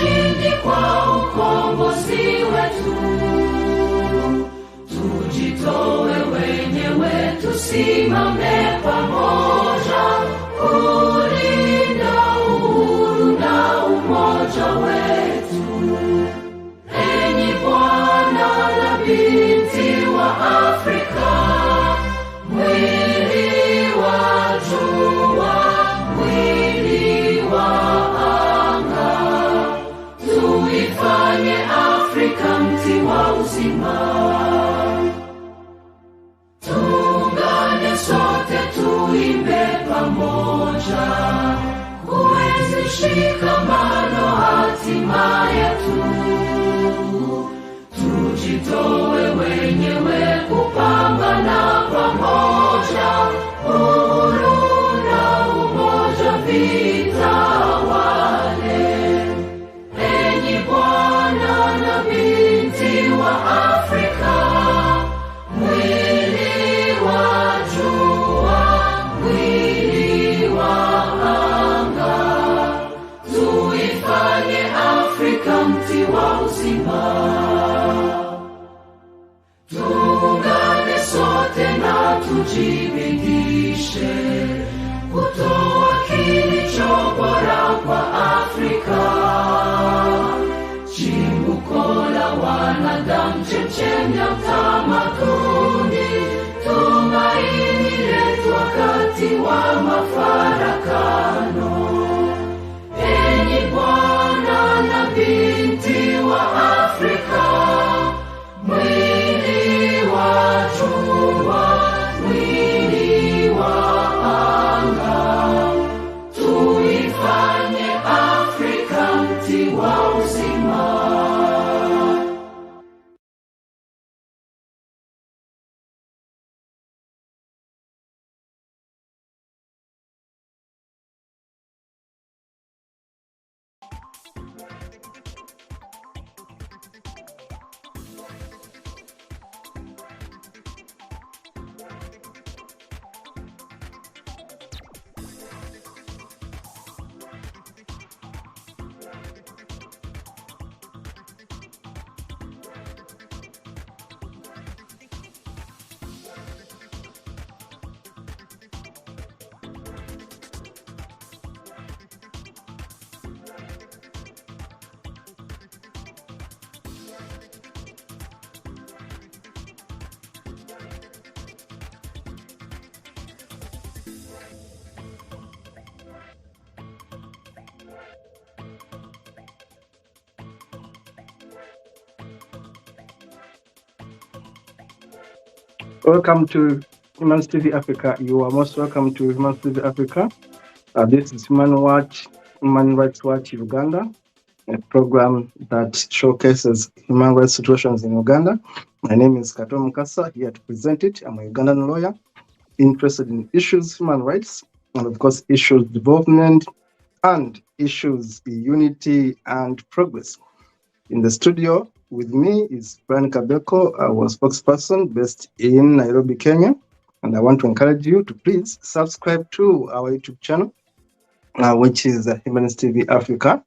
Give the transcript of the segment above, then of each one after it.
ushindi kwa ukombozi wetu. Tujitoe wenyewe, tusimame pamoja kulinda uhuru na umoja wetu. Enyi Bwana na binti wa Afrika, mwili wa jua, mwili wa anga, tuifanye Afrika mti wa uzima. Tuungane sote, tuimbe pamoja, kuenzi shikamano hatima yetu. Tujitoe wenyewe kupambana pamoja, uhuru na umoja vitawale. Enyi Bwana na binti wa Afrika, mwili wa jua, mwili wa anga, tuifanye Afrika mti wa uzima. Tuungane sote na tujibidishe kutoa kilicho bora kwa Afrika. Chimbuko la wanadamu, chemchemi ya utamaduni, tumaini letu wakati wa mafarakano. Enyi Bwana na binti wa Afrika, mwili wa jua, mwili wa anga, tuifanye Afrika mti wa uzima. Welcome to Human TV Africa. You are most welcome to Human TV Africa. This is Human Rights Watch Uganda, a program that showcases human rights situations in Uganda. My name is Kato Mukasa, here to present it. I'm a Ugandan lawyer interested in issues human rights and, of course, issues development and issues unity and progress. In the studio with me is Brian Kabeko, our spokesperson based in Nairobi, Kenya. And I want to encourage you to please subscribe to our YouTube channel, which is Humanist TV Africa.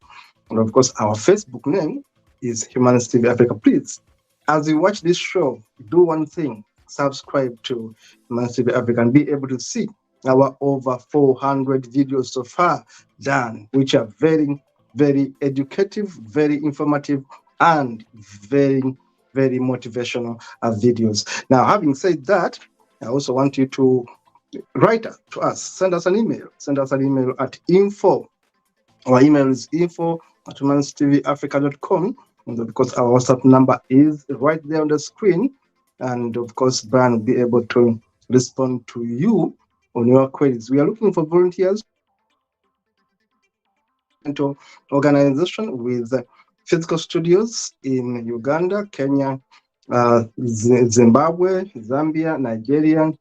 And of course, our Facebook name is Humanist TV Africa. Please, as you watch this show, do one thing: subscribe to Humanist TV Africa and be able to see our over 400 videos so far done, which are very, very educative, very informative, and very, very motivational videos. Now, having said that, I also want you to write to us, send us an email. Send us an email at info. Our email is info@humanistvafrica.com. And of course, our WhatsApp number is right there on the screen. And of course, Brian will be able to respond to you on your queries. We are looking for volunteers into organization with physical studios in Uganda, Kenya, Zimbabwe, Zambia, Nigeria,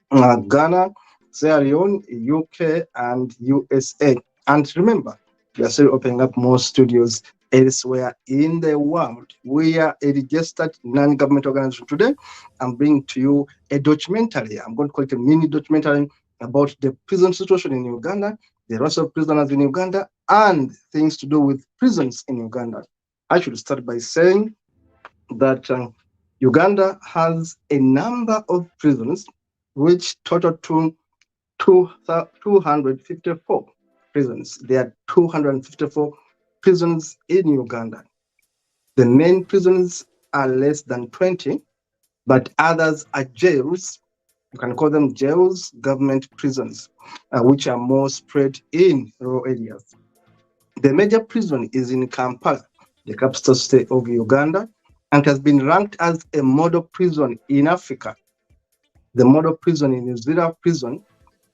Ghana, Sierra Leone, UK, and USA. And remember, we are still opening up more studios elsewhere in the world. We are a registered non-government organization. Today, I'm bringing to you a documentary. I'm going to call it a mini documentary about the prison situation in Uganda, the rights of prisoners in Uganda, and things to do with prisons in Uganda. I should start by saying that Uganda has a number of prisons which total to 254 prisons. There are 254 prisons in Uganda. The main prisons are less than 20, but others are jails. You can call them jails, government prisons, which are more spread in rural areas. The major prison is in Kampala, the capital city of Uganda, and has been ranked as a model prison in Africa. The model prison in Luzira prison,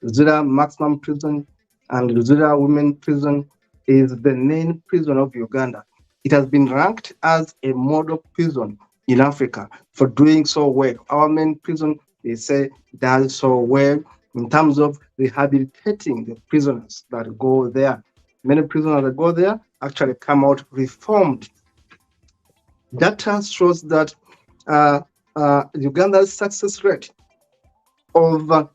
Luzira maximum prison, and Luzira women prison is the main prison of Uganda. It has been ranked as a model prison in Africa for doing so well. Our main prison, they say, does so well in terms of rehabilitating the prisoners that go there. Many prisoners that go there actually come out reformed. Data shows that Uganda's success rate of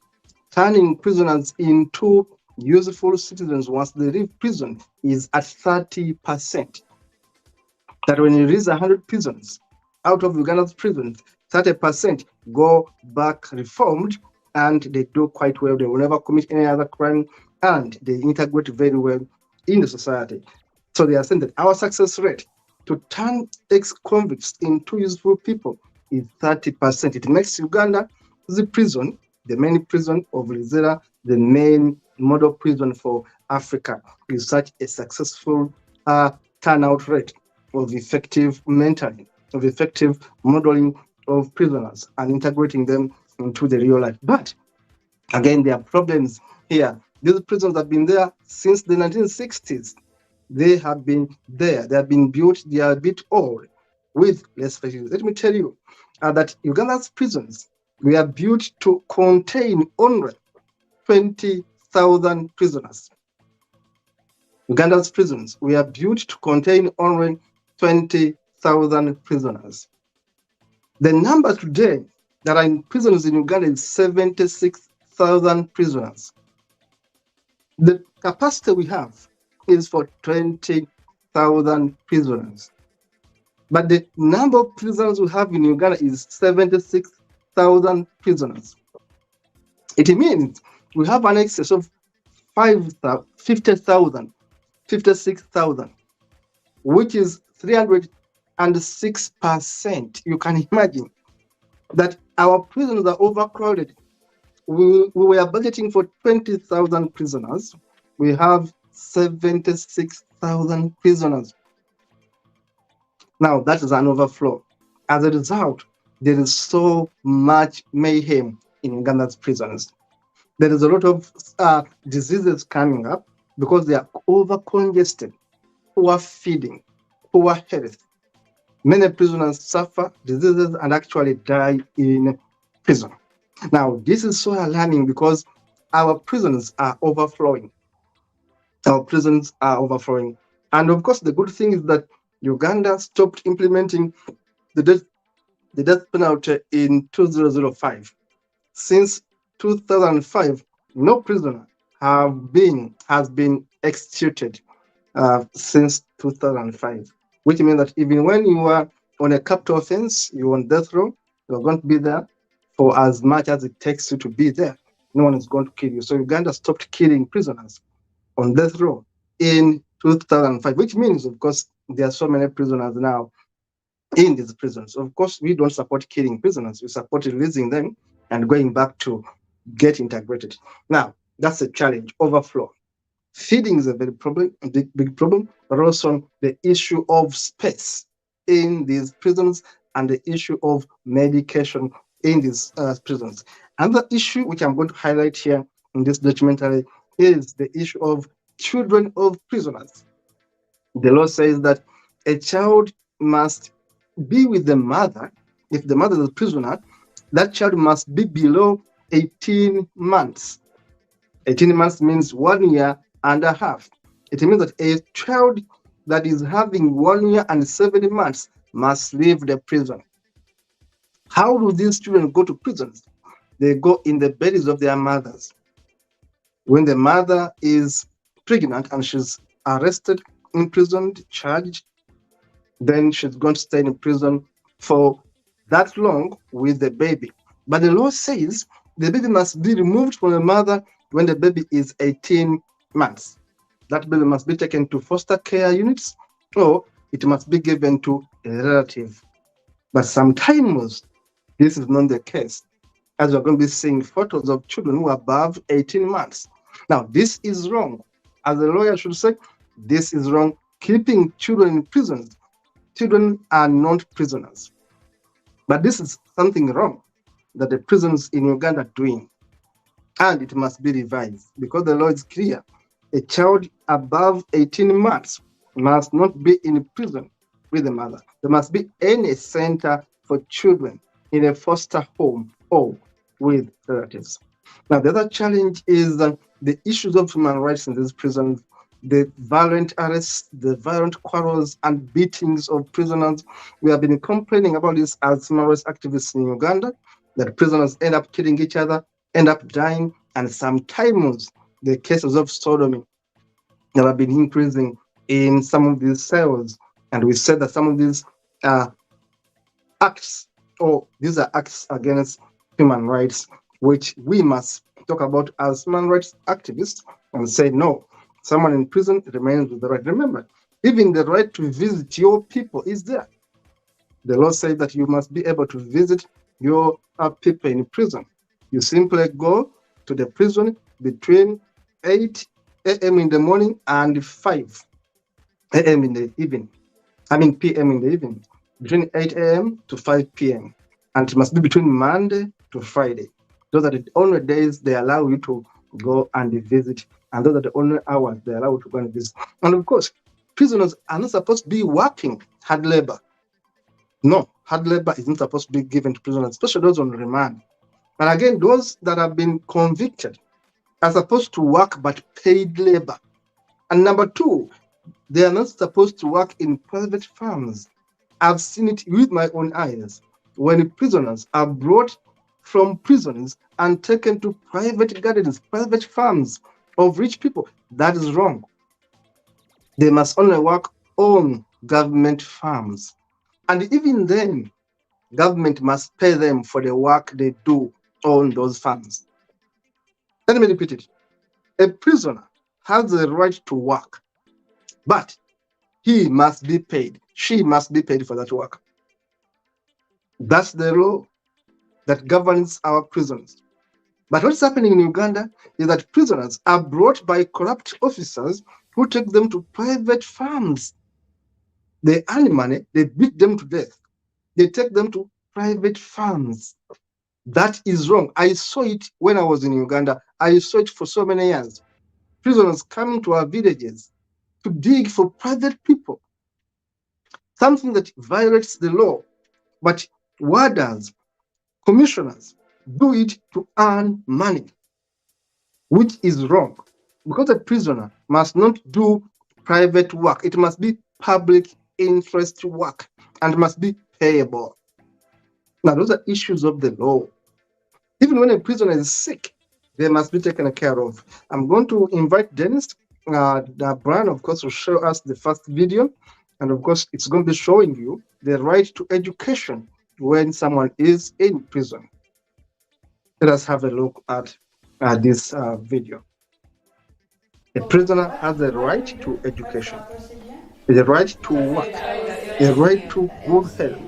turning prisoners into useful citizens once they leave prison is at 30%. That when you release 100 prisoners out of Uganda's prisons, 30% go back reformed and they do quite well. They will never commit any other crime and they integrate very well in the society. So they are saying that our success rate to turn ex-convicts into useful people is 30%. It makes Uganda the prison, the main prison of Luzira, the main model prison for Africa, is such a successful turnout rate of effective mentoring, of effective modeling of prisoners and integrating them into the real life. But again, there are problems here. These prisons have been there since the 1960s. They have been there. They have been built. They are a bit old. With less facilities. Let me tell you that Uganda's prisons were built to contain only 20,000 prisoners. Uganda's prisons were built to contain only 20,000 prisoners. The number today that are in prisons in Uganda is 76,000 prisoners. The capacity we have is for 20,000 prisoners. But the number of prisoners we have in Uganda is 76,000 prisoners. It means we have an excess of 50,000, 56,000, which is 306%. You can imagine that our prisons are overcrowded. We were budgeting for 20,000 prisoners. We have 76,000 prisoners. Now that is an overflow. As a result, there is so much mayhem in Uganda's prisons. There is a lot of diseases coming up because they are over-congested, poor feeding, poor health. Many prisoners suffer diseases and actually die in prison. Now, this is so alarming because our prisons are overflowing. Our prisons are overflowing. And of course, the good thing is that Uganda stopped implementing the death penalty in 2005. Since 2005, no prisoner has been executed since 2005, which means that even when you are on a capital offense, you're on death row, you're going to be there for as much as it takes you to be there. No one is going to kill you. So Uganda stopped killing prisoners on death row in 2005, which means, of course, there are so many prisoners now in these prisons. Of course, we don't support killing prisoners. We support releasing them and going back to get integrated. Now, that's a challenge, overflow. Feeding is a very big problem, but also the issue of space in these prisons and the issue of medication in these prisons. Another issue which I'm going to highlight here in this documentary is the issue of children of prisoners. The law says that a child must be with the mother. If the mother is a prisoner, that child must be below 18 months. 18 months means 1 year and a half. It means that a child that is having 1 year and 7 months must leave the prison. How do these children go to prisons? They go in the bellies of their mothers. When the mother is pregnant and she's arrested, imprisoned, charged, then she's going to stay in prison for that long with the baby. But the law says the baby must be removed from the mother when the baby is 18 months. That baby must be taken to foster care units or it must be given to a relative. But sometimes this is not the case, as we're going to be seeing photos of children who are above 18 months. Now, this is wrong. As a lawyer should say, this is wrong. Keeping children in prisons, children are not prisoners. But this is something wrong that the prisons in Uganda are doing. And it must be revised because the law is clear. A child above 18 months must not be in prison with the mother. There must be any center for children in a foster home or with relatives. Now, the other challenge is the issues of human rights in these prisons, the violent arrests, the violent quarrels and beatings of prisoners. We have been complaining about this as human rights activists in Uganda, that prisoners end up killing each other, end up dying, and sometimes the cases of sodomy that have been increasing in some of these cells. And we said that some of these acts, or these are acts against human rights, which we must talk about as human rights activists and say, no, someone in prison remains with the right. Remember, even the right to visit your people is there. The law says that you must be able to visit your people in prison. You simply go to the prison between 8 a.m. in the morning and 5 a.m. in the evening. PM in the evening, between 8 a.m. to 5 p.m. And it must be between Monday to Friday. Those are the only days they allow you to go and visit. And those are the only hours they allow you to go and visit. And of course, prisoners are not supposed to be working hard labor. No, hard labor isn't supposed to be given to prisoners, especially those on remand. And again, those that have been convicted are supposed to work but paid labor. And number two, they are not supposed to work in private farms. I've seen it with my own eyes when prisoners are brought from prisons and taken to private gardens, private farms of rich people. That is wrong. They must only work on government farms. And even then, government must pay them for the work they do on those farms. Let me repeat it. A prisoner has the right to work, but he must be paid. She must be paid for that work. That's the law that governs our prisons. But what's happening in Uganda is that prisoners are brought by corrupt officers who take them to private farms. They earn money, they beat them to death. They take them to private farms. That is wrong. I saw it when I was in Uganda. I saw it for so many years. Prisoners coming to our villages to dig for private people, something that violates the law. But warders, commissioners do it to earn money, which is wrong. Because a prisoner must not do private work, it must be public interest work and must be payable. Now, those are issues of the law. Even when a prisoner is sick, they must be taken care of. I'm going to invite Dennis. Brian, of course, will show us the first video. And of course, it's going to be showing you the right to education when someone is in prison. Let us have a look at this video. A prisoner has a right to education, a right to work, a right to good health,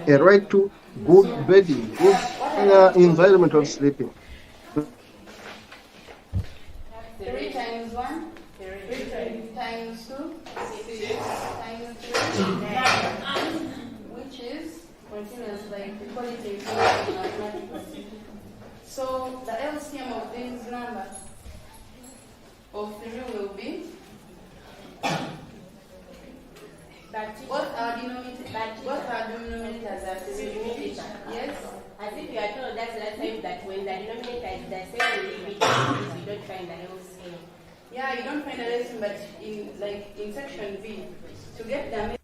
a right to good bedding, good environment of sleeping. 3 times 1, 3 times 2, 6 times 3, 9. Which is continuous, like we call it in mathematics. So the LCM of this number of 3 will be what our denominators are 3. Yes? As if you are told that's last time that when the denominator is the same with the you don't find the LCM. Yeah, you don't find a lesson, but in section B, to get the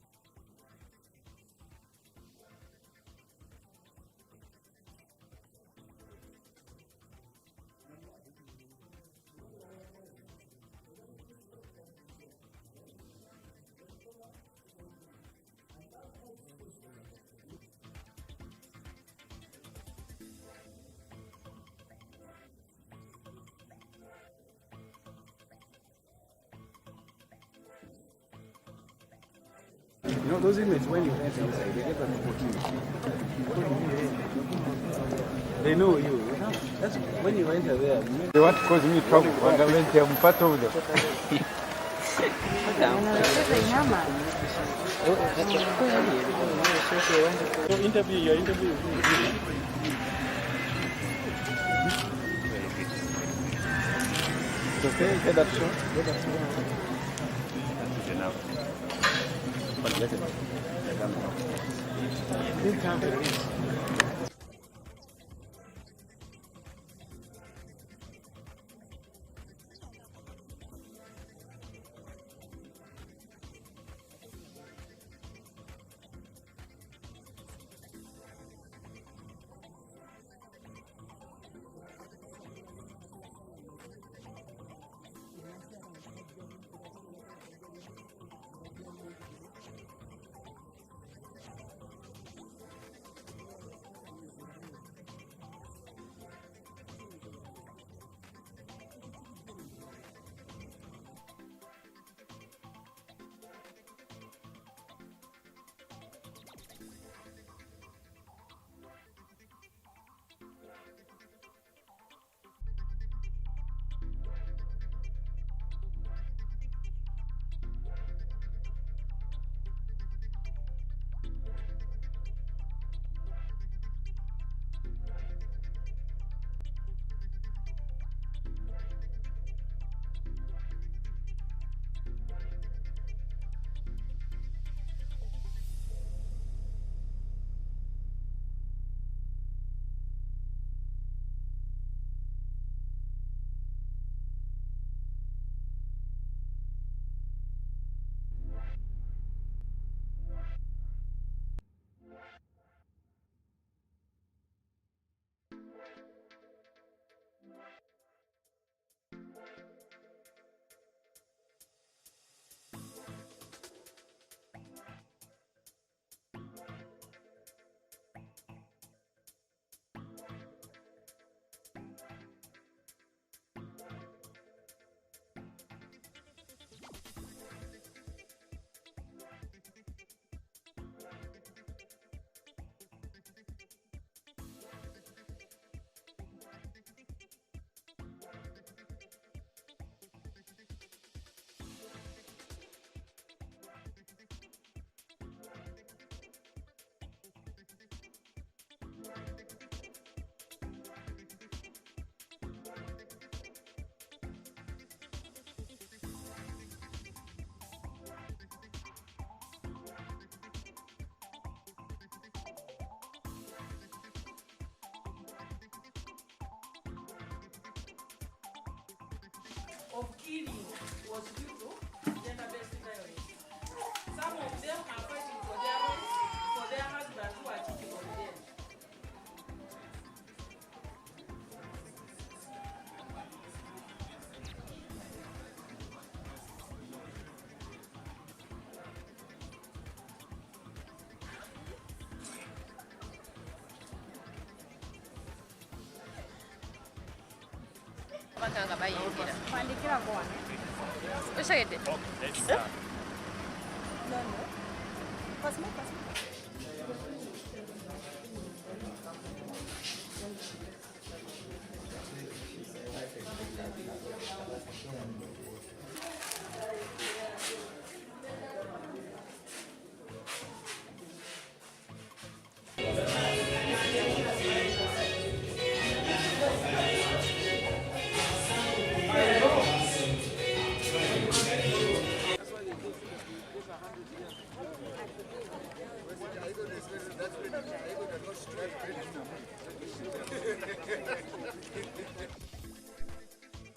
those inmates, when you enter inside, they get an opportunity. They know you. That's when you enter there. They want to cause me trouble. I'm part of them. Your interview. It's okay, get that shot. Of killing was due to gender-based violence. Some of them are fighting for their husbands who are cheating on them. Bakanga bayingira. Kwandikira kwa. Osegede. No. Pass me.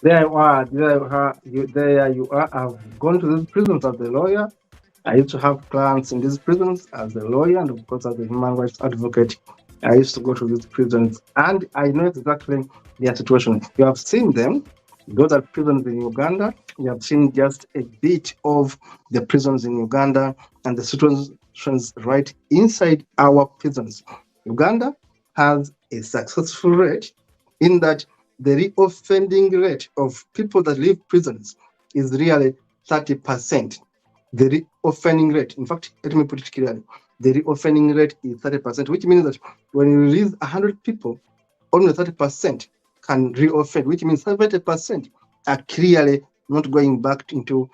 There you are. I've gone to these prisons as a lawyer. I used to have clients in these prisons as a lawyer, and of course, as a human rights advocate. I used to go to these prisons, and I know exactly their situation. You have seen them. Those are prisons in Uganda. You have seen just a bit of the prisons in Uganda and the situations right inside our prisons. Uganda has a successful rate in that the reoffending rate of people that leave prisons is really 30%. the reoffending rate, in fact, let me put it clearly, the reoffending rate is 30%, which means that when you release 100 people, only 30% can reoffend, which means 70% are clearly not going back into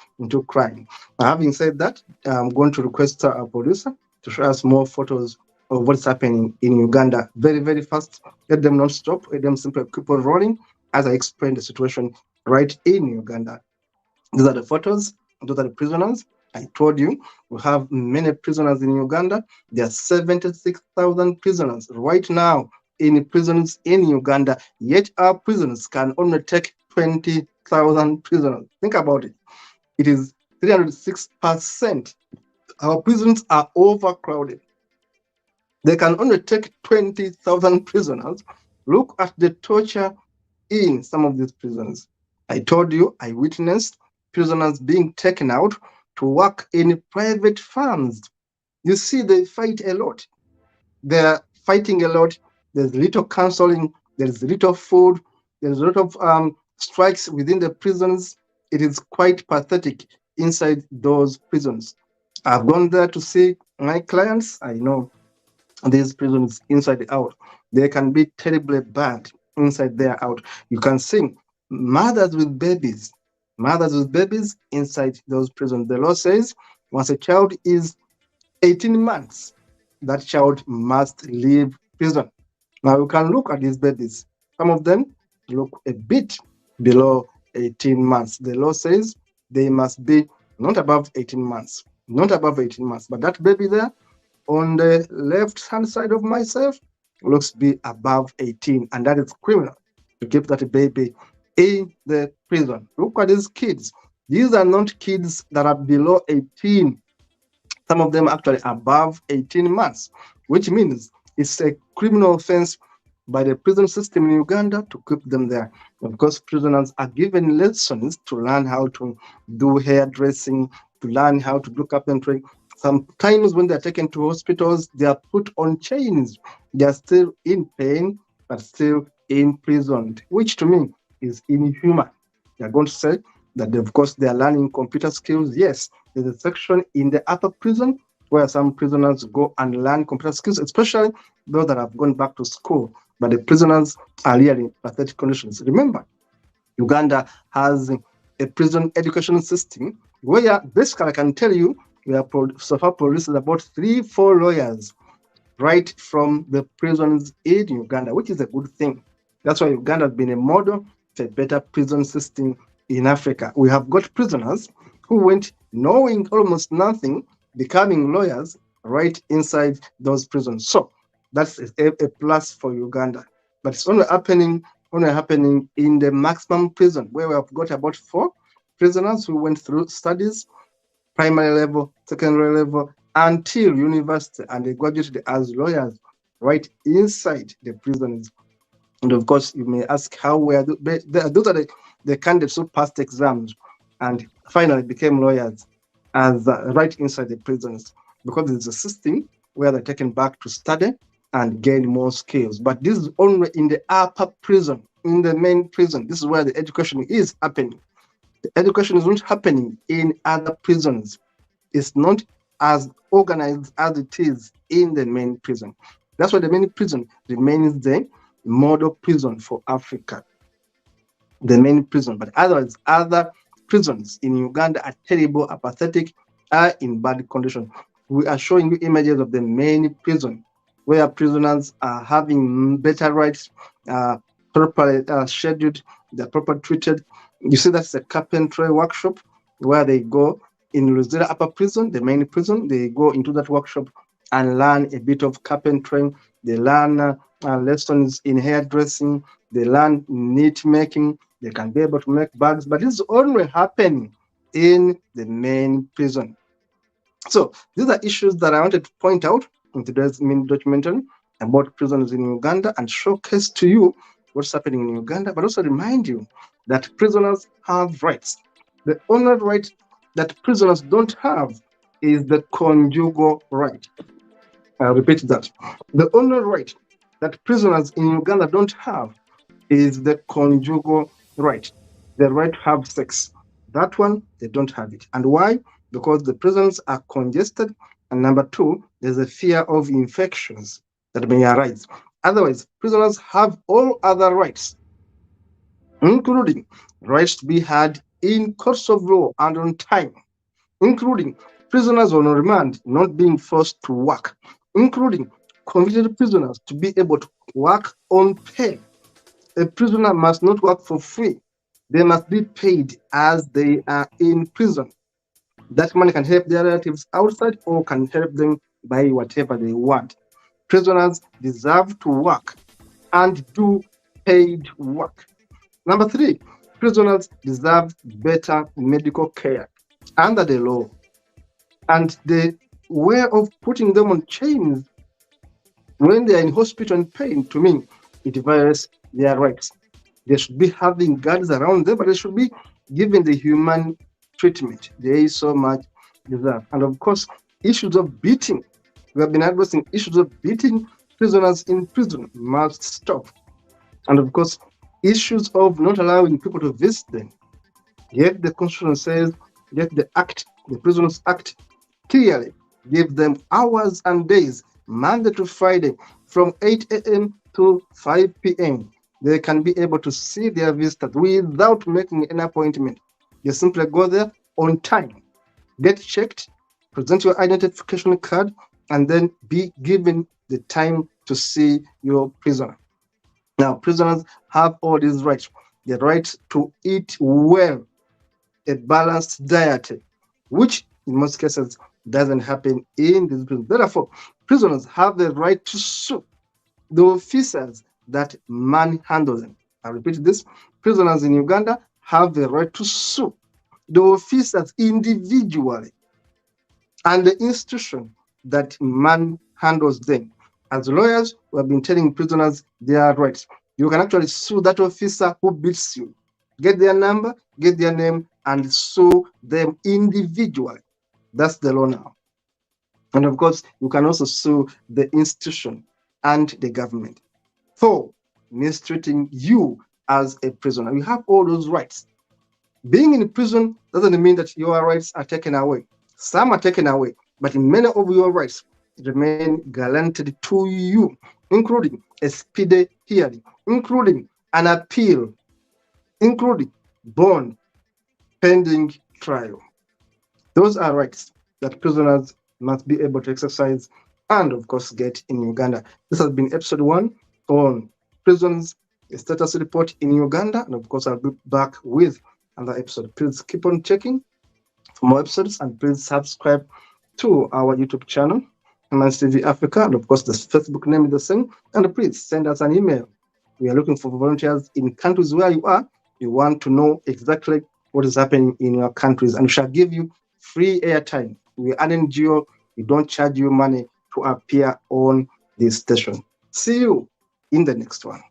crime. Now, having said that, I'm going to request our producer to show us more photos of what's happening in Uganda very, very fast. Let them not stop, let them simply keep on rolling as I explain the situation right in Uganda. These are the photos, those are the prisoners. I told you we have many prisoners in Uganda. There are 76,000 prisoners right now in prisons in Uganda, yet our prisons can only take 20,000 prisoners. Think about it. It is 306%. Our prisons are overcrowded. They can only take 20,000 prisoners. Look at the torture in some of these prisons. I told you, I witnessed prisoners being taken out to work in private farms. You see, they fight a lot. They're fighting a lot. There's little counseling. There's little food. There's a lot of strikes within the prisons. It is quite pathetic inside those prisons. I've gone there to see my clients. I know these prisons inside out. They can be terribly bad inside there out. You can see mothers with babies inside those prisons. The law says once a child is 18 months, that child must leave prison. Now you can look at these babies. Some of them look a bit below 18 months. The law says they must be not above 18 months, but that baby there on the left hand side of myself looks to be above 18, and that is criminal to keep that baby in the prison. Look at these kids. These are not kids that are below 18. Some of them actually above 18 months, which means it's a criminal offense by the prison system in Uganda to keep them there. Of course, prisoners are given lessons to learn how to do hairdressing, to learn how to do carpentry. Sometimes when they're taken to hospitals, they are put on chains. They are still in pain, but still imprisoned, which to me is inhuman. They're going to say that, of course, they are learning computer skills. Yes, there's a section in the upper prison where some prisoners go and learn computer skills, especially those that have gone back to school. But the prisoners are really in pathetic conditions. Remember, Uganda has a prison education system where basically I can tell you we have so far produced about 3-4 lawyers right from the prisons in Uganda, which is a good thing. That's why Uganda has been a model for a better prison system in Africa. We have got prisoners who went knowing almost nothing, becoming lawyers right inside those prisons. So that's a plus for Uganda. But it's only happening in the maximum prison, where we have got about 4 prisoners who went through studies, primary level, secondary level, until university, and they graduated as lawyers right inside the prisons. And of course, you may ask how were those are the candidates who passed exams and finally became lawyers as right inside the prisons, because it's a system where they're taken back to study and gain more skills. But this is only in the upper prison, in the main prison. This is where the education is happening. The education is not happening in other prisons. It's not as organized as it is in the main prison. That's why the main prison remains the model prison for Africa. The main prison, but otherwise, other prisons in Uganda are terrible, are pathetic, are in bad condition. We are showing you images of the main prison, where prisoners are having better rights, properly scheduled, they're properly treated. You see, that's a carpentry workshop where they go in Luzira Upper Prison, the main prison. They go into that workshop and learn a bit of carpentry. They learn lessons in hairdressing. They learn knit making. They can be able to make bags, but this is only happening in the main prison. So these are issues that I wanted to point out in today's mini documentary about prisons in Uganda and showcase to you what's happening in Uganda, but also remind you that prisoners have rights. The only right that prisoners don't have is the conjugal right. I'll repeat that. The only right that prisoners in Uganda don't have is the conjugal right, the right to have sex. That one, they don't have it. And why? because the prisons are congested. And number two, there's a fear of infections that may arise. Otherwise, prisoners have all other rights, including rights to be heard in courts of law and on time, including prisoners on remand not being forced to work, including convicted prisoners to be able to work on pay. A prisoner must not work for free. They must be paid as they are in prison. That money can help their relatives outside or can help them buy whatever they want. Prisoners deserve to work and do paid work. Number three, prisoners deserve better medical care under the law. And the way of putting them on chains when they are in hospital in pain, to me, it violates their rights. They should be having guards around them, but they should be given the human treatment they so much deserve. And of course, issues of beating. We have been addressing issues of beating prisoners in prison must stop. And of course, issues of not allowing people to visit them. Yet the Constitution says, yet the Act, the Prisons Act, clearly give them hours and days, Monday to Friday, from 8 a.m. to 5 p.m. They can be able to see their visitors without making an appointment. You simply go there on time, get checked, present your identification card, and then be given the time to see your prisoner. Now, prisoners have all these rights. The right to eat well, a balanced diet, which in most cases doesn't happen in these prisons. Therefore, prisoners have the right to sue the officers that manhandle them. I repeat this, prisoners in Uganda have the right to sue the officers individually and the institution that manhandles them. As lawyers, we have been telling prisoners their rights. You can actually sue that officer who beats you. Get their number, get their name, and sue them individually. That's the law now. And of course, you can also sue the institution and the government for mistreating you as a prisoner. You have all those rights. Being in prison doesn't mean that your rights are taken away. Some are taken away, but many of your rights remain guaranteed to you, including a speedy hearing, including an appeal, including bond pending trial. Those are rights that prisoners must be able to exercise and, of course, get in Uganda. This has been episode 1 on prisons status report in Uganda, and of course, I'll be back with another episode. Please keep on checking for more episodes, and please subscribe to our YouTube channel, Humans TV Africa, and of course, the Facebook name is the same. And please send us an email. We are looking for volunteers in countries where you are. You want to know exactly what is happening in your countries, and we shall give you free airtime. We are an NGO. We don't charge you money to appear on this station. See you in the next one.